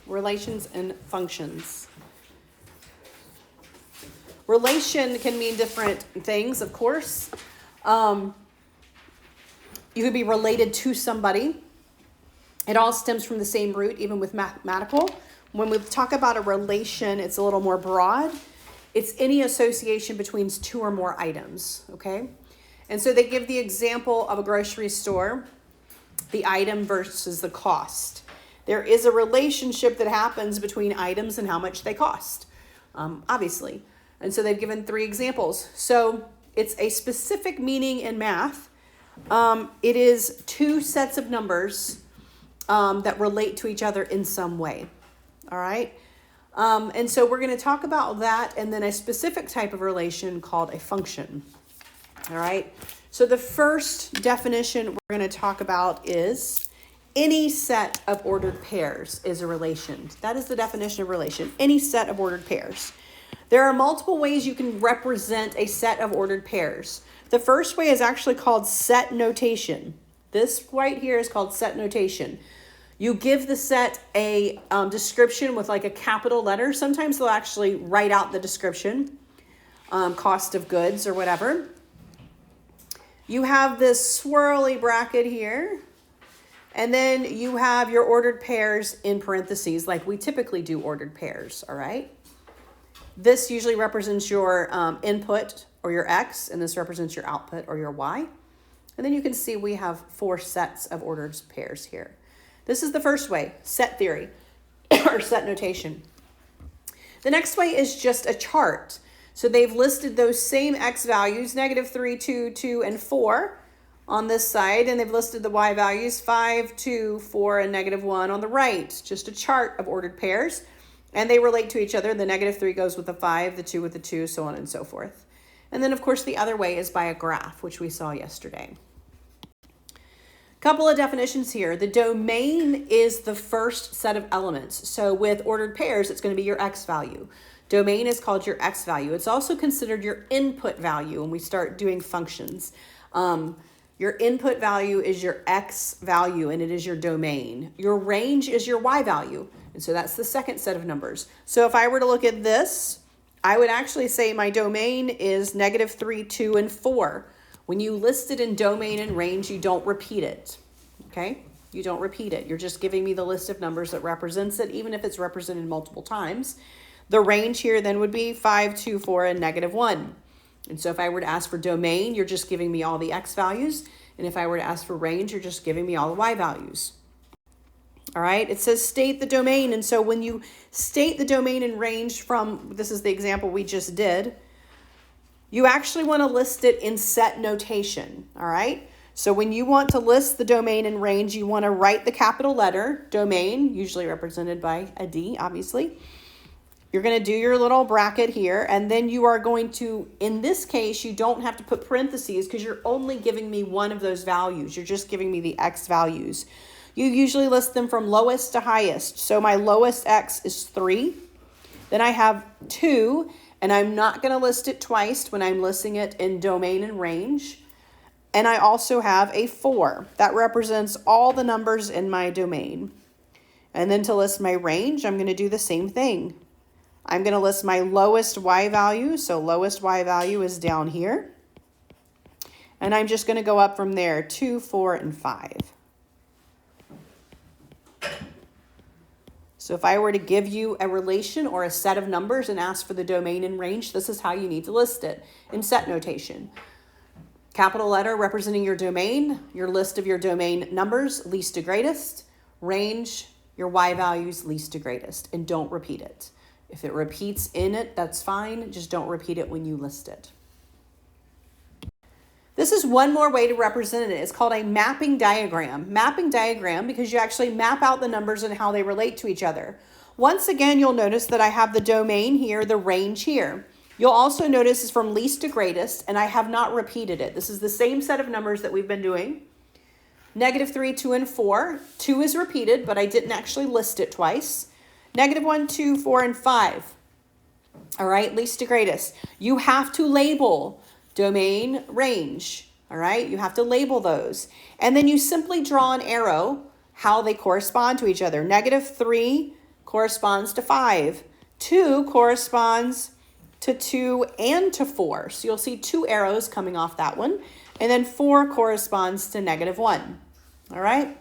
relations and functions. Relation can mean different things, of course. You could be related to somebody. It all stems from the same root, even with mathematical. When we talk about a relation, it's a little more broad. It's any association between two or more items, okay? And so they give the example of a grocery store, the item versus the cost. There is a relationship that happens between items and how much they cost, obviously. And so they've given 3 examples. So it's a specific meaning in math. It is 2 sets of numbers that relate to each other in some way. All right. And so we're going to talk about that and then a specific type of relation called a function. All right. So the first definition we're going to talk about is any set of ordered pairs is a relation. That is the definition of relation. Any set of ordered pairs. There are multiple ways you can represent a set of ordered pairs. The first way is actually called set notation. This right here is called set notation. You give the set a description with like a capital letter. Sometimes they'll actually write out the description, cost of goods or whatever. You have this swirly bracket here. And then you have your ordered pairs in parentheses like we typically do ordered pairs, all right? This usually represents your input or your X, and this represents your output or your Y. And then you can see we have 4 sets of ordered pairs here. This is the first way, set theory or set notation. The next way is just a chart. So they've listed those same X values, -3, 2, 2, and 4 on this side, and they've listed the Y values, 5, 2, 4, and -1 on the right. Just a chart of ordered pairs. And they relate to each other. The -3 goes with the 5, the 2 with the 2, so on and so forth. And then, of course, the other way is by a graph, which we saw yesterday. Couple of definitions here. The domain is the first set of elements. So with ordered pairs, it's going to be your X value. Domain is called your X value. It's also considered your input value when we start doing functions. Your input value is your X value, and it is your domain. Your range is your Y value. And so that's the second set of numbers. So if I were to look at this, I would actually say my domain is -3, 2, and 4. When you list it in domain and range, you don't repeat it, okay? You don't repeat it. You're just giving me the list of numbers that represents it, even if it's represented multiple times. The range here then would be 5, 2, 4, and -1. And so if I were to ask for domain, you're just giving me all the X values. And if I were to ask for range, you're just giving me all the Y values. All right, it says state the domain. And so when you state the domain and range from, this is the example we just did, you actually want to list it in set notation. All right, so when you want to list the domain and range, you want to write the capital letter, domain, usually represented by a D, obviously. You're going to do your little bracket here, and then you are going to, in this case, you don't have to put parentheses because you're only giving me one of those values. You're just giving me the X values. You usually list them from lowest to highest. So my lowest X is 3. Then I have 2, and I'm not going to list it twice when I'm listing it in domain and range. And I also have a 4. That represents all the numbers in my domain. And then to list my range, I'm going to do the same thing. I'm going to list my lowest Y value. So lowest Y value is down here. And I'm just going to go up from there, 2, 4, and 5. So if I were to give you a relation or a set of numbers and ask for the domain and range, this is how you need to list it in set notation. Capital letter representing your domain, your list of your domain numbers, least to greatest, range, your Y values, least to greatest, and don't repeat it. If it repeats in it, that's fine. Just don't repeat it when you list it. This is one more way to represent it. It's called a mapping diagram. Mapping diagram because you actually map out the numbers and how they relate to each other. Once again, you'll notice that I have the domain here, the range here. You'll also notice it's from least to greatest, and I have not repeated it. This is the same set of numbers that we've been doing. -3, 2, and 4. 2 is repeated, but I didn't actually list it twice. -1, 2, 4, and 5. All right, least to greatest. You have to label domain, range. All right, you have to label those. And then you simply draw an arrow how they correspond to each other. -3 corresponds to 5. 2 corresponds to 2 and to 4. So you'll see 2 arrows coming off that one. And then 4 corresponds to -1. All right?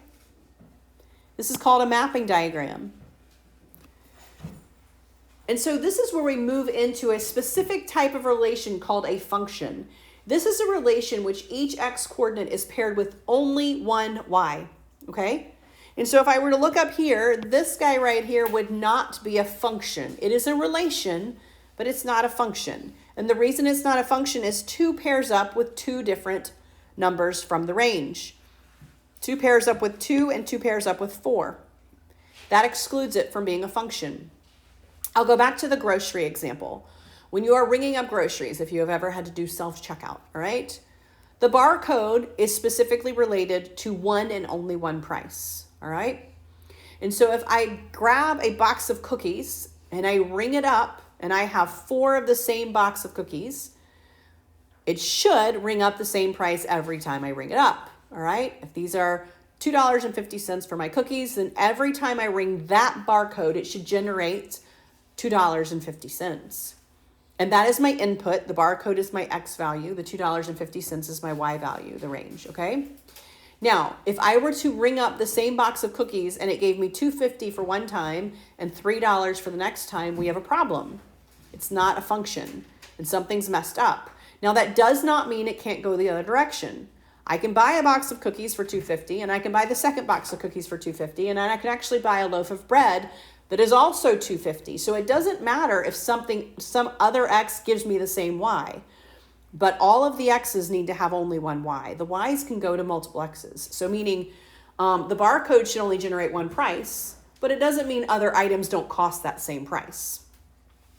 This is called a mapping diagram. And so this is where we move into a specific type of relation called a function. This is a relation which each x coordinate is paired with only one y, okay? And so if I were to look up here, this guy right here would not be a function. It is a relation, but it's not a function. And the reason it's not a function is 2 pairs up with 2 different numbers from the range. 2 pairs up with 2 and 2 pairs up with 4. That excludes it from being a function. I'll go back to the grocery example. When you are ringing up groceries, if you have ever had to do self-checkout, all right? The barcode is specifically related to one and only one price, all right? And so if I grab a box of cookies and I ring it up and I have 4 of the same box of cookies, it should ring up the same price every time I ring it up, all right? If these are $2.50 for my cookies, then every time I ring that barcode, it should generate $2.50. And that is my input. The barcode is my X value. The $2.50 is my Y value, the range, okay? Now, if I were to ring up the same box of cookies and it gave me $2.50 for one time and $3 for the next time, we have a problem. It's not a function and something's messed up. Now, that does not mean it can't go the other direction. I can buy a box of cookies for $2.50 and I can buy the second box of cookies for $2.50 and then I can actually buy a loaf of bread that is also $2.50. So it doesn't matter if some other X gives me the same Y, but all of the X's need to have only one Y. The Y's can go to multiple X's. So meaning the barcode should only generate one price, but it doesn't mean other items don't cost that same price.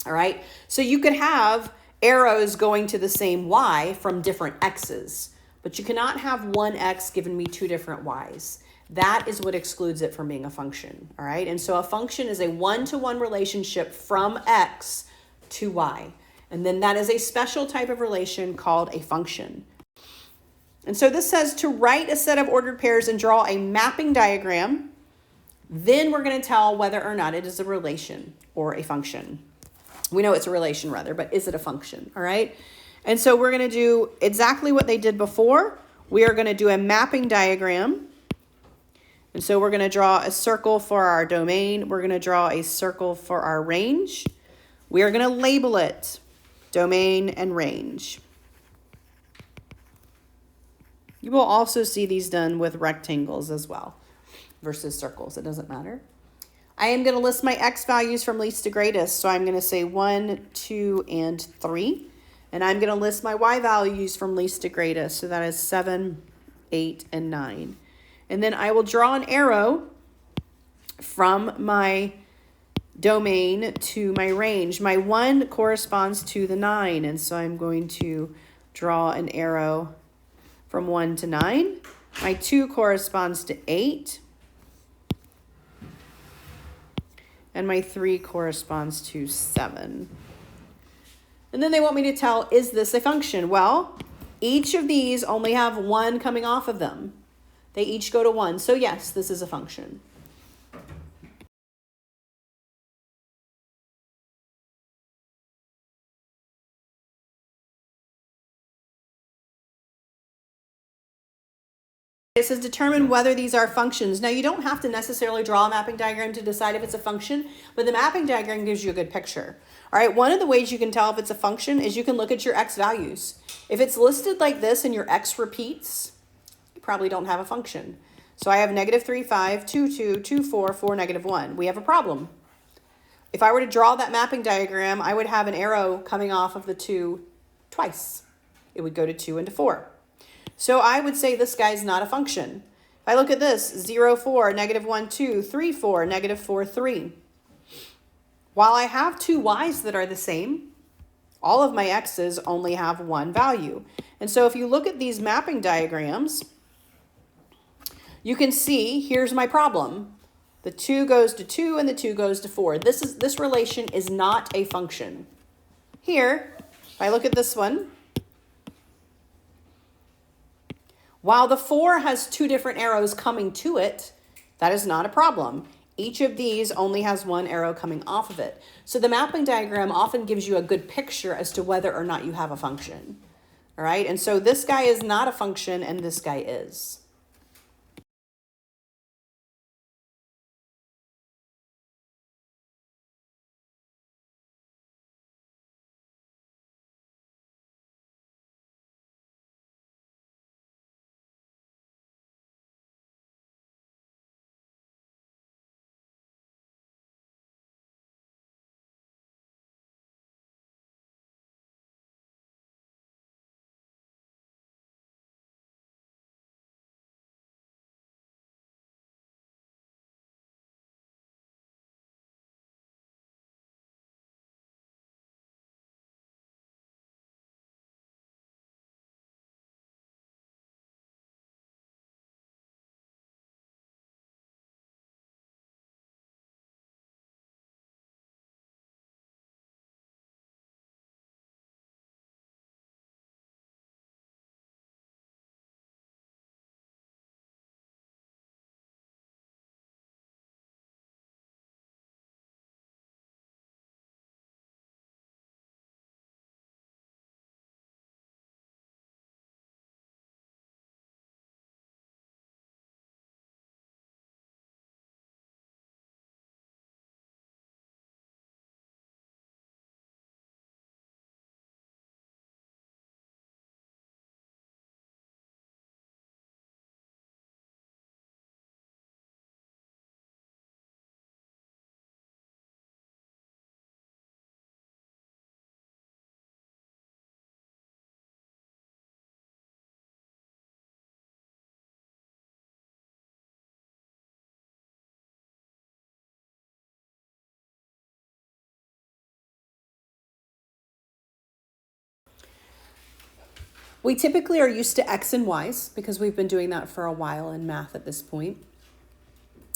All right. So you could have arrows going to the same Y from different X's, but you cannot have one X giving me 2 different Y's. That is what excludes it from being a function, all right? And so a function is a one-to-one relationship from X to Y. And then that is a special type of relation called a function. And so this says to write a set of ordered pairs and draw a mapping diagram. Then we're going to tell whether or not it is a relation or a function. We know it's a relation rather, but is it a function, all right? And so we're going to do exactly what they did before. We are going to do a mapping diagram. And so we're going to draw a circle for our domain. We're going to draw a circle for our range. We are going to label it domain and range. You will also see these done with rectangles as well versus circles. It doesn't matter. I am going to list my X values from least to greatest. So I'm going to say 1, 2, and 3. And I'm going to list my Y values from least to greatest. So that is 7, 8, and 9. And then I will draw an arrow from my domain to my range. My 1 corresponds to the 9. And so I'm going to draw an arrow from 1 to 9. My 2 corresponds to 8. And my 3 corresponds to 7. And then they want me to tell, is this a function? Well, each of these only have 1 coming off of them. They each go to 1. So yes, this is a function. It says determine whether these are functions. Now you don't have to necessarily draw a mapping diagram to decide if it's a function, but the mapping diagram gives you a good picture. All right, one of the ways you can tell if it's a function is you can look at your X values. If it's listed like this and your X repeats, you probably don't have a function. So I have -3, 5, 2, 2, 2, 4, 4, -1. We have a problem. If I were to draw that mapping diagram, I would have an arrow coming off of the 2 twice. It would go to 2 and to 4. So I would say this guy's not a function. If I look at this, 0, 4, -1, 2, 3, 4, -4, 3. While I have 2 Y's that are the same, all of my X's only have 1 value. And so if you look at these mapping diagrams, you can see, here's my problem. The 2 goes to 2 and the 2 goes to 4. This relation is not a function. Here, if I look at this one, while the 4 has 2 different arrows coming to it, that is not a problem. Each of these only has one arrow coming off of it. So the mapping diagram often gives you a good picture as to whether or not you have a function. All right, and so this guy is not a function and this guy is. We typically are used to X and Y's because we've been doing that for a while in math at this point.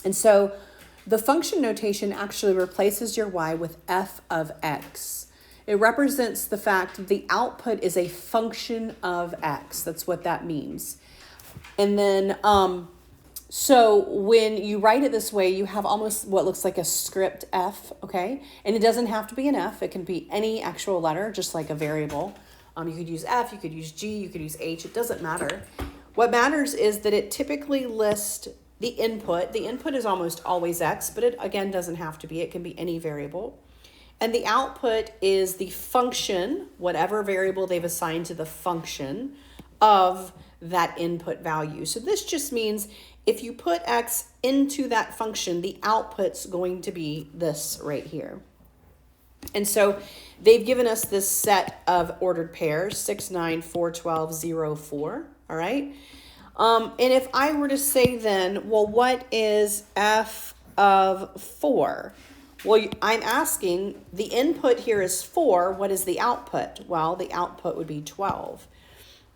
And so the function notation actually replaces your Y with f of X. It represents the fact that the output is a function of X. That's what that means. And then, so when you write it this way, you have almost what looks like a script F, okay? And it doesn't have to be an F. It can be any actual letter, just like a variable. You could use F, you could use G, you could use H. It doesn't matter. What matters is that it typically lists the input. The input is almost always X, but it, again, doesn't have to be. It can be any variable. And the output is the function, whatever variable they've assigned to the function of that input value. So this just means if you put X into that function, the output's going to be this right here. And so they've given us this set of ordered pairs, 6, 9, 4, 12, 0, 4, all right? And if I were to say then, well, what is f of 4? Well, I'm asking, the input here is 4, what is the output? Well, the output would be 12.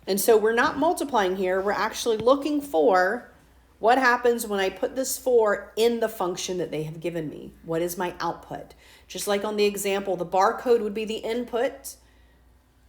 And so we're not multiplying here, we're actually looking for what happens when I put this 4 in the function that they have given me. What is my output? Just like on the example, the barcode would be the input,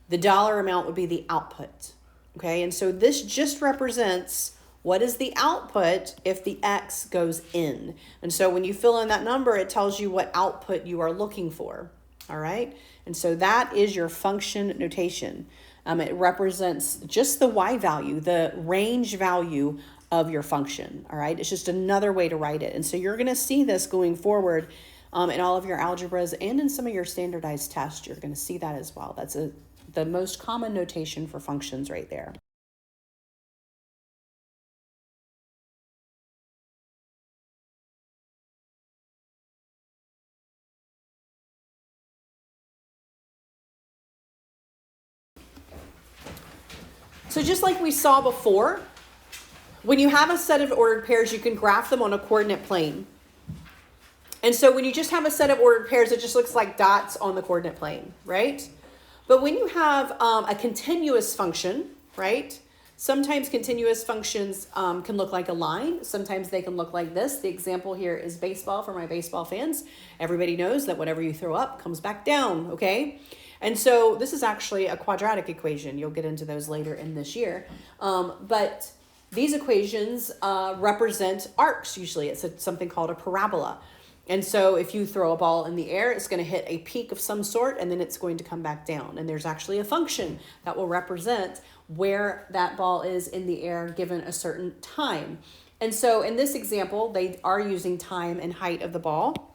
the dollar amount would be the output. Okay, and so this just represents what is the output if the X goes in. And so when you fill in that number, it tells you what output you are looking for. All right, and so that is your function notation. It represents just the Y value, the range value of your function. All right, it's just another way to write it. And so you're going to see this going forward in all of your algebras and in some of your standardized tests. You're going to see that as well. That's the most common notation for functions right there. So just like we saw before, when you have a set of ordered pairs, you can graph them on a coordinate plane. And so when you just have a set of ordered pairs, it just looks like dots on the coordinate plane, right? But when you have a continuous function, right? Sometimes continuous functions can look like a line. Sometimes they can look like this. The example here is baseball for my baseball fans. Everybody knows that whatever you throw up comes back down, okay? And so this is actually a quadratic equation. You'll get into those later in this year. But these equations represent arcs. Usually it's something called a parabola. And so if you throw a ball in the air, it's going to hit a peak of some sort, and then it's going to come back down. And there's actually a function that will represent where that ball is in the air given a certain time. And so in this example, they are using time and height of the ball.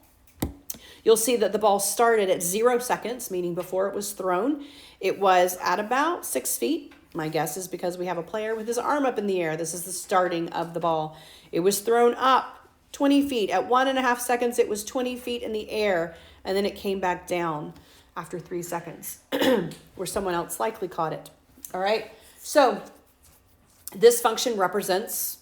You'll see that the ball started at 0 seconds, meaning before it was thrown, it was at about 6 feet. My guess is because we have a player with his arm up in the air. This is the starting of the ball. It was thrown up 20 feet. At 1.5 seconds, it was 20 feet in the air, and then it came back down after 3 seconds, where someone else likely caught it. All right, so this function represents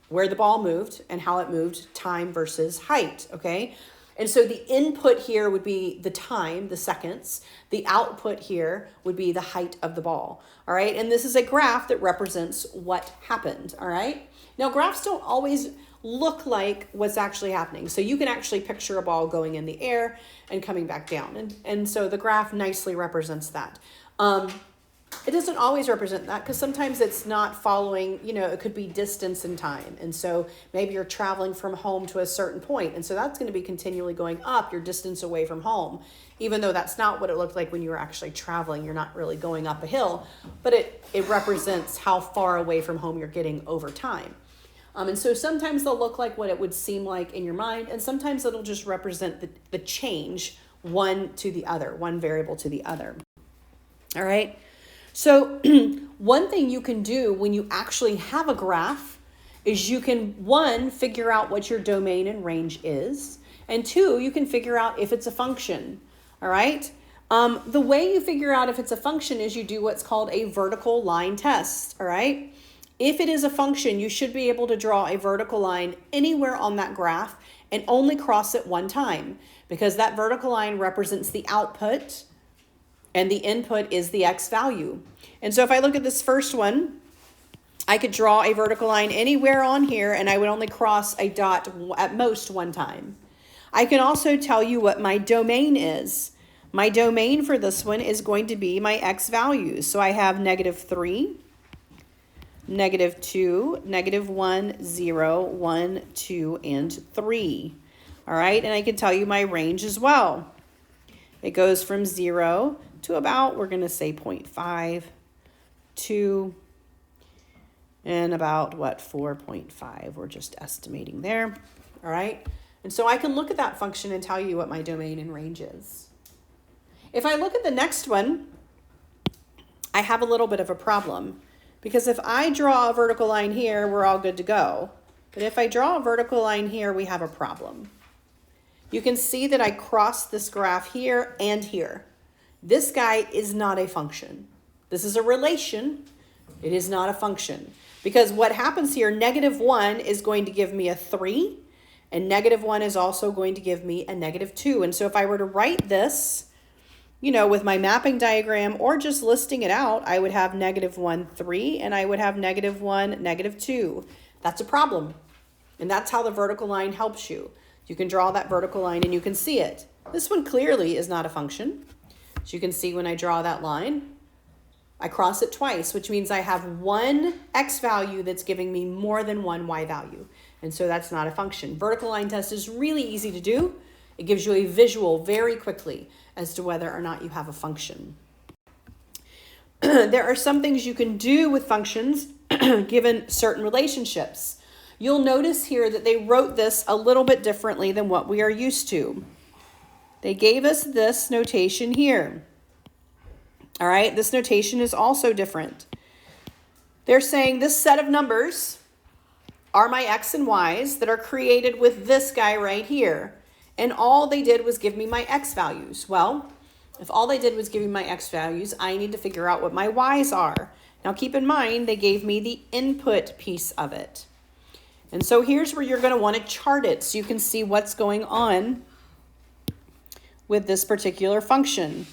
where the ball moved and how it moved, time versus height, okay? And so the input here would be the time, the seconds. The output here would be the height of the ball, all right? And this is a graph that represents what happened, all right? Now, graphs don't always look like what's actually happening. So you can actually picture a ball going in the air and coming back down. And so the graph nicely represents that. It doesn't always represent that because sometimes it's not following, it could be distance and time. And so maybe you're traveling from home to a certain point. And so that's going to be continually going up your distance away from home, even though that's not what it looked like when you were actually traveling. You're not really going up a hill, but it represents how far away from home you're getting over time. And so sometimes they'll look like what it would seem like in your mind, and sometimes it'll just represent the change one to the other, one variable to the other. All right. So one thing you can do when you actually have a graph is you can, one, figure out what your domain and range is, and two, you can figure out if it's a function. All right. The way you figure out if it's a function is you do what's called a vertical line test. All right. If it is a function, you should be able to draw a vertical line anywhere on that graph and only cross it one time, because that vertical line represents the output and the input is the x value. And so if I look at this first one, I could draw a vertical line anywhere on here and I would only cross a dot at most one time. I can also tell you what my domain is. My domain for this one is going to be my x values. So I have -3, -2, -1, 0, 1, 2, and 3. All right, and I can tell you my range as well. It goes from 0 to about, we're going to say 0.5, 2, and about, 4.5. We're just estimating there. All right, and so I can look at that function and tell you what my domain and range is. If I look at the next one, I have a little bit of a problem. Because if I draw a vertical line here, we're all good to go. But if I draw a vertical line here, we have a problem. You can see that I crossed this graph here and here. This guy is not a function. This is a relation. It is not a function. Because what happens here, -1 is going to give me a 3, and -1 is also going to give me a -2. And so if I were to write this, with my mapping diagram or just listing it out, I would have -1, 3, and I would have -1, -2. That's a problem. And that's how the vertical line helps you. You can draw that vertical line and you can see it. This one clearly is not a function. As you can see when I draw that line, I cross it twice, which means I have one x value that's giving me more than one y value. And so that's not a function. Vertical line test is really easy to do. It gives you a visual very quickly as to whether or not you have a function. There are some things you can do with functions given certain relationships. You'll notice here that they wrote this a little bit differently than what we are used to. They gave us this notation here. All right, this notation is also different. They're saying this set of numbers are my x and y's that are created with this guy right here. And all they did was give me my x values. Well, if all they did was give me my x values, I need to figure out what my y's are. Now keep in mind, they gave me the input piece of it. And so here's where you're going to want to chart it so you can see what's going on with this particular function.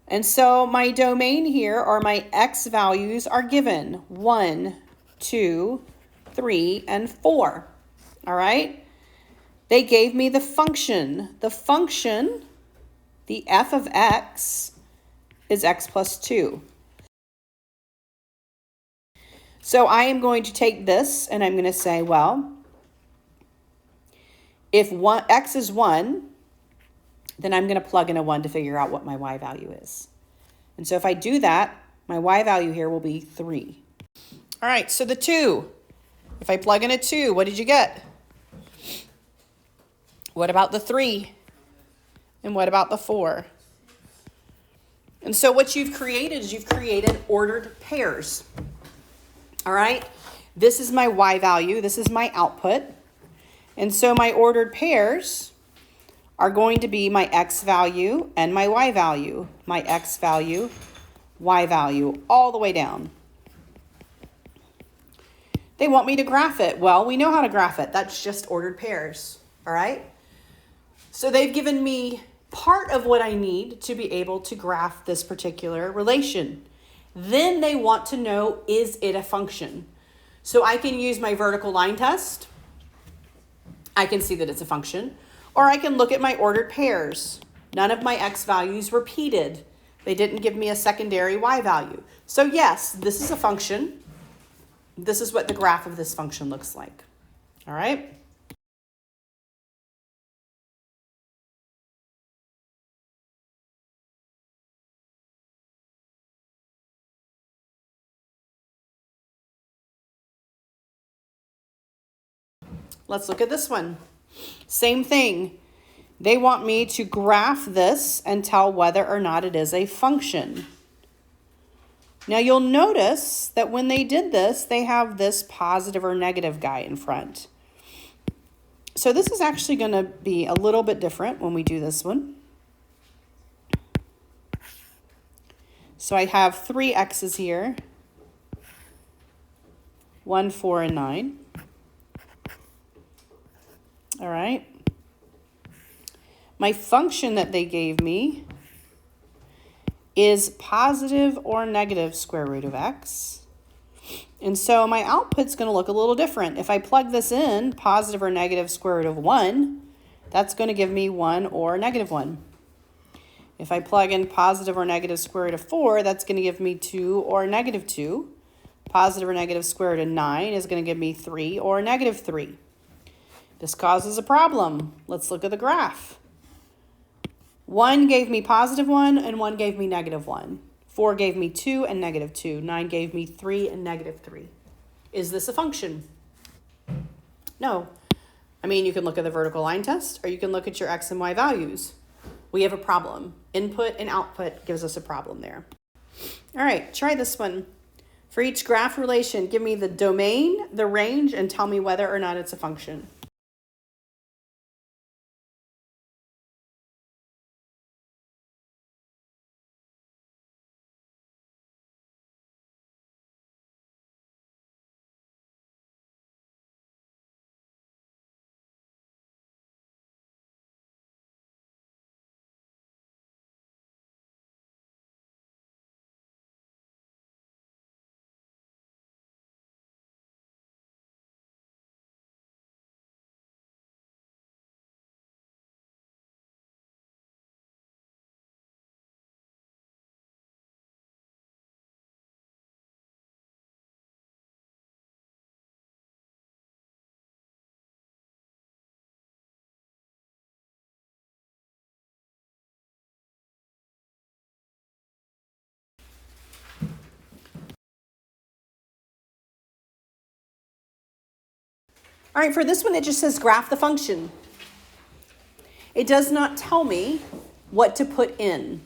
And so my domain here, or my x values, are given 1, 2, 3, and 4. All right? They gave me the function. The function, the f of x, is x plus 2. So I am going to take this and I'm going to say, well, if x is 1, then I'm going to plug in a 1 to figure out what my y value is. And so if I do that, my y value here will be 3. All right, so the 2. If I plug in a 2, what did you get? What about the 3? And what about the 4? And so what you've created is you've created ordered pairs. All right, this is my y value. This is my output. And so my ordered pairs are going to be my x value and my y value. My x value, y value, all the way down. They want me to graph it. Well, we know how to graph it. That's just ordered pairs, all right? So they've given me part of what I need to be able to graph this particular relation. Then they want to know, is it a function? So I can use my vertical line test. I can see that it's a function. Or I can look at my ordered pairs. None of my x values repeated. They didn't give me a secondary y value. So yes, this is a function. This is what the graph of this function looks like. All right? Let's look at this one. Same thing. They want me to graph this and tell whether or not it is a function. Now you'll notice that when they did this, they have this positive or negative guy in front. So this is actually going to be a little bit different when we do this one. So I have 3 x's here. 1, 4, and 9. All right. My function that they gave me is positive or negative square root of x. And so my output's going to look a little different. If I plug this in, positive or negative square root of 1, that's going to give me 1 or negative 1. If I plug in positive or negative square root of 4, that's going to give me 2 or negative 2. Positive or negative square root of 9 is going to give me 3 or negative 3. This causes a problem. Let's look at the graph. 1 gave me positive 1 and 1 gave me negative 1. 4 gave me 2 and negative 2. 9 gave me 3 and negative 3. Is this a function? No. I mean, you can look at the vertical line test or you can look at your x and y values. We have a problem. Input and output gives us a problem there. All right, try this one. For each graph relation, give me the domain, the range, and tell me whether or not it's a function. All right, for this one, it just says graph the function. It does not tell me what to put in.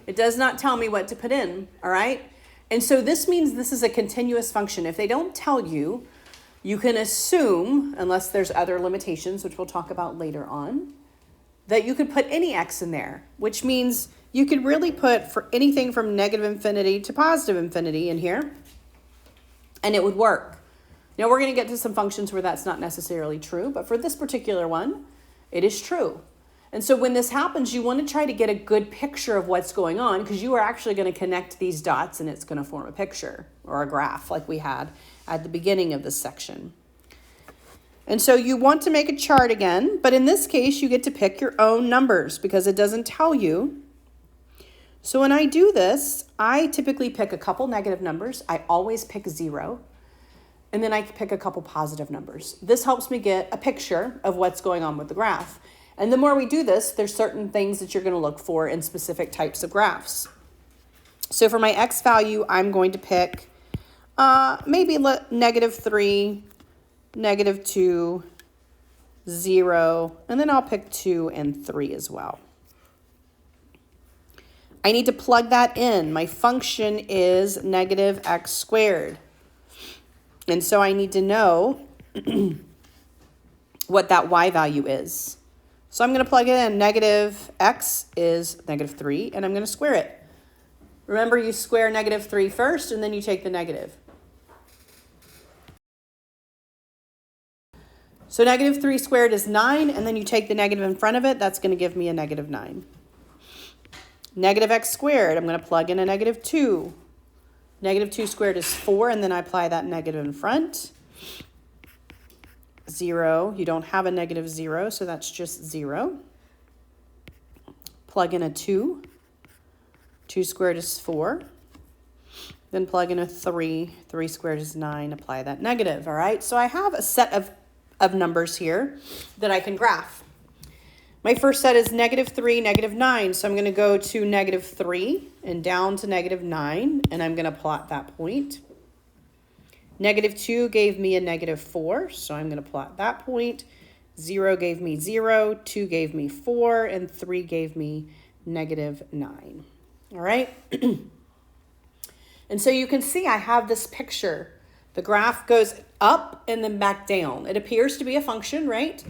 It does not tell me what to put in, all right? And so this means this is a continuous function. If they don't tell you, you can assume, unless there's other limitations, which we'll talk about later on, that you could put any x in there, which means you could really put for anything from negative infinity to positive infinity in here, and it would work. Now we're going to get to some functions where that's not necessarily true, but for this particular one, it is true. And so when this happens, you want to try to get a good picture of what's going on because you are actually going to connect these dots and it's going to form a picture or a graph like we had at the beginning of this section. And so you want to make a chart again, but in this case, you get to pick your own numbers because it doesn't tell you So when I do this, I typically pick a couple negative numbers. I always pick 0. And then I pick a couple positive numbers. This helps me get a picture of what's going on with the graph. And the more we do this, there's certain things that you're going to look for in specific types of graphs. So for my x value, I'm going to pick maybe -3, -2, 0, and then I'll pick 2 and 3 as well. I need to plug that in. My function is -x squared. And so I need to know what that y value is. So I'm going to plug it in. -x is -3, and I'm going to square it. Remember, you square -3 first, and then you take the negative. So -3 squared is 9, and then you take the negative in front of it. That's going to give me a -9. -x squared, I'm going to plug in a -2. -2 squared is 4, and then I apply that negative in front. 0, you don't have a -0, so that's just 0. Plug in a 2. 2 squared is 4. Then plug in a 3. 3 squared is 9. Apply that negative, all right? So I have a set of numbers here that I can graph. My first set is -3, -9. So I'm going to go to -3 and down to -9, and I'm going to plot that point. -2 gave me a -4, so I'm going to plot that point. 0 gave me 0, 2 gave me 4, and 3 gave me -9. All right? And so you can see I have this picture. The graph goes up and then back down. It appears to be a function, right?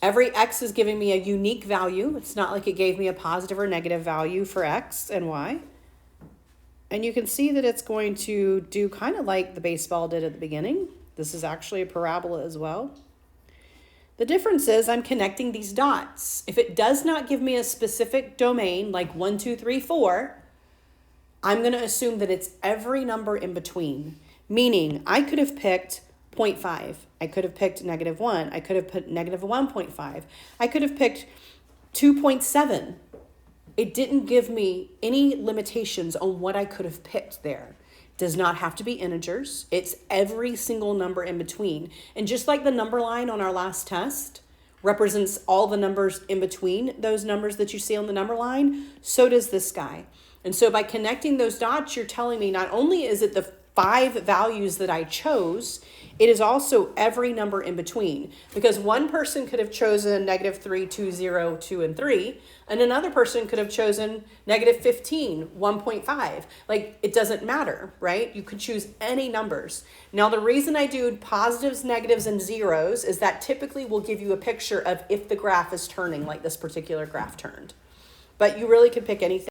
Every x is giving me a unique value. It's not like it gave me a positive or negative value for x and y. And you can see that it's going to do kind of like the baseball did at the beginning. This is actually a parabola as well. The difference is I'm connecting these dots. If it does not give me a specific domain, like 1, 2, 3, 4, I'm going to assume that it's every number in between. Meaning I could have picked 0.5. I could have picked -1. I could have put -1.5. I could have picked 2.7. It didn't give me any limitations on what I could have picked there. It does not have to be integers. It's every single number in between. And just like the number line on our last test represents all the numbers in between those numbers that you see on the number line, so does this guy. And so by connecting those dots, you're telling me not only is it the 5 values that I chose, it is also every number in between. Because one person could have chosen -3, 2, 0, 2, and 3, and another person could have chosen -15, 1.5. Like, it doesn't matter, right? You could choose any numbers. Now, the reason I do positives, negatives, and zeros is that typically will give you a picture of if the graph is turning like this particular graph turned. But you really could pick anything.